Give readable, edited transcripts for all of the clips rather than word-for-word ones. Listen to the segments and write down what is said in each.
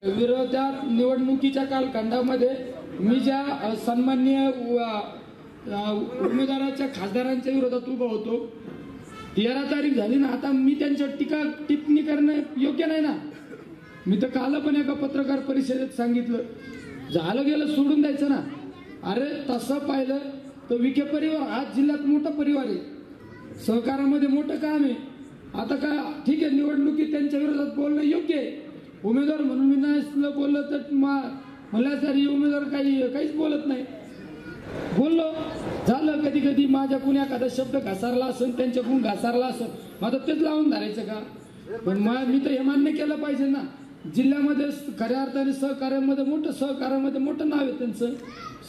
विरोधात निवडणुकीच्या कालखंडामध्ये मी ज्या सन्माननीय उमेदवाराच्या खासदारांच्या विरोधात उभा होतो, 13 तारीख झाली ना, आता मी त्यांच्या टिप्पणी करणं योग्य नाही ना। मी तर काल पण एका पत्रकार परिषदेत सांगितलं, झालं गेलं सोडून द्यायचं ना। अरे तसं पाहिलं तर विखे परिवार हा जिल्ह्यात मोठा परिवार आहे, सहकारामध्ये मोठं काम आहे। आता काय ठीक आहे, निवडणुकीत त्यांच्या विरोधात बोलणं योग्य आहे। उमेदवार म्हणून मी नाही बोललो तर मला तरी उमेदवार काहीच बोलत नाही, बोललो झालं। कधी कधी माझ्याकडून एखादा शब्द घसारला असेल, त्यांच्याकडून घसारला असेल, माझं तेच लावून धरायचं का? पण मी तर हे मान्य केलं पाहिजे ना, जिल्ह्यामध्ये खऱ्या अर्थाने सहकार्यामध्ये मोठं नाव आहे त्यांचं।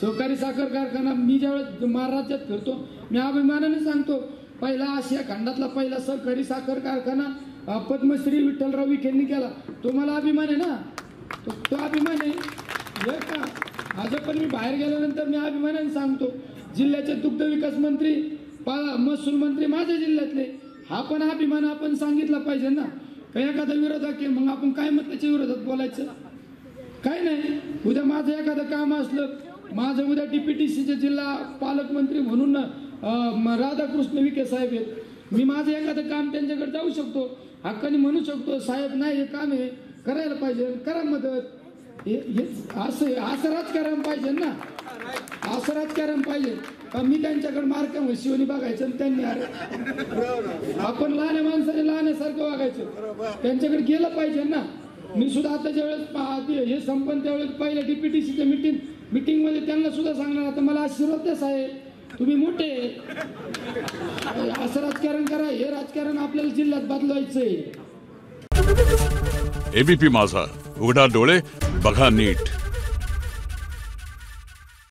सहकारी साखर कारखाना मी ज्यावेळेस महाराष्ट्रात फिरतो, मी अभिमानाने सांगतो, पहिला आशिया खंडातला पहिला सहकारी साखर कारखाना पद्मश्री विठ्ठलराव विखेंनी केला। तो मला अभिमान आहे ना, तो अभिमान आहे हे का? आज पण मी बाहेर गेल्यानंतर मी अभिमानाने सांगतो, जिल्ह्याचे दुग्ध विकास मंत्री महसूल मंत्री माझ्या जिल्ह्यातले, हा पण अभिमान आपण सांगितला पाहिजे ना। काही एखादा विरोधक आहे मग आपण काय मग त्याच्या विरोधात बोलायचं? काय नाही, उद्या माझं एखादं काम असलं, माझं उद्या DPTCचे जिल्हा पालकमंत्री म्हणून राधाकृष्ण विखे साहेब आहेत, मी माझं एखादं काम त्यांच्याकडे जाऊ शकतो, हक्काने म्हणू शकतो, साहेब नाही हे काम आहे करायला पाहिजे, करा मदत। असं राजकारण पाहिजे ना, असं राजकारण पाहिजे का? मी त्यांच्याकडे मार्का म्हशीवणी बघायचं, त्यांनी आपण लहान माणसाने लहानसारखं वागायचं, त्यांच्याकडे गेलं पाहिजे ना। मी सुद्धा आता ज्यावेळेस हे संपन्न त्यावेळेस पहिल्या DPTCच्या मीटिंग मध्ये त्यांना सुद्धा सांगणार, आता मला आशीर्वाद द्या साहेब, तुम्ही मोठे, असं राजकारण करा। हे राजकारण आपल्याला जिल्ह्यात बदलवायचंय। ABP माझा, उघडा डोळे बघा नीट।